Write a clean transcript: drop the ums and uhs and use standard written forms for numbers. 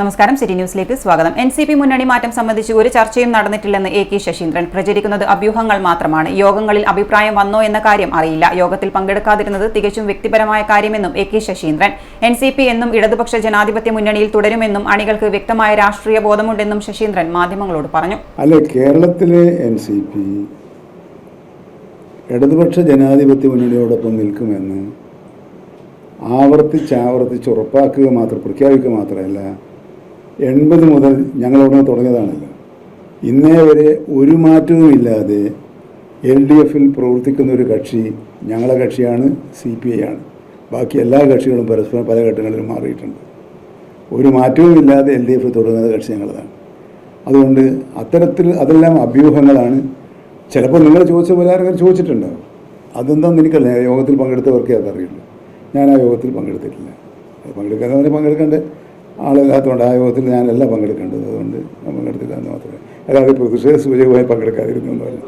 നമസ്കാരം. സിറ്റി ന്യൂസിലേക്ക് സ്വാഗതം. NCP മുന്നണി മാറ്റം സംബന്ധിച്ച് ഒരു ചർച്ചയും നടന്നിട്ടില്ലെന്ന് AK ശശീന്ദ്രൻ. പ്രചരിക്കുന്നത് അഭ്യൂഹങ്ങൾ മാത്രമാണ്. യോഗങ്ങളിൽ അഭിപ്രായം വന്നോ എന്ന കാര്യം അറിയില്ല. യോഗത്തിൽ പങ്കെടുക്കാതിരുന്നത് തികച്ചും വ്യക്തിപരമായ കാര്യമെന്നും AK ശശീന്ദ്രൻ. NCP എന്നും ഇടതുപക്ഷ ജനാധിപത്യ മുന്നണിയിൽ തുടരുമെന്നും അണികൾക്ക് വ്യക്തമായ രാഷ്ട്രീയ ബോധമുണ്ടെന്നും ശശീന്ദ്രൻ മാധ്യമങ്ങളോട് പറഞ്ഞു. കേരളത്തിലെ NCP ഇടതുപക്ഷ ജനാധിപത്യ മുന്നണിയോടൊപ്പം നിൽക്കുമെന്ന് ആവർത്തിച്ച് ഉറപ്പാക്കുക പ്രഖ്യാപിക്കുക മാത്രമല്ല, 80 മുതൽ ഞങ്ങളോട് തുടങ്ങിയതാണല്ലോ. ഇന്നേ വരെ ഒരു മാറ്റവുമില്ലാതെ LDFിൽ പ്രവർത്തിക്കുന്ന ഒരു കക്ഷി ഞങ്ങളെ കക്ഷിയാണ്, CPI ആണ്. ബാക്കി എല്ലാ കക്ഷികളും പരസ്പരം പല ഘട്ടങ്ങളിലും മാറിയിട്ടുണ്ട്. ഒരു മാറ്റവുമില്ലാതെ LDF തുടങ്ങുന്ന കക്ഷി ഞങ്ങളതാണ്. അതുകൊണ്ട് അതെല്ലാം അഭ്യൂഹങ്ങളാണ്. ചിലപ്പോൾ നിങ്ങൾ ചോദിച്ച പോലെ ആരെങ്കിലും ചോദിച്ചിട്ടുണ്ടാവും. അതെന്താണെന്ന് എനിക്കല്ല. യോഗത്തിൽ പങ്കെടുത്തവർക്കേ അതറിയുള്ളൂ. ഞാൻ ആ യോഗത്തിൽ പങ്കെടുത്തിട്ടില്ല. പങ്കെടുക്കാതെ പങ്കെടുക്കേണ്ട ആളില്ലാത്തതുകൊണ്ട് ആ യോഗത്തിൽ ഞാനല്ല പങ്കെടുക്കേണ്ടത്. അതുകൊണ്ട് ഞാൻ പങ്കെടുത്തില്ല എന്ന് മാത്രമേ. അല്ലാതെ പ്രതിഷേധ സൂചകമായി പങ്കെടുക്കാതിരുന്നൊന്നുമല്ല.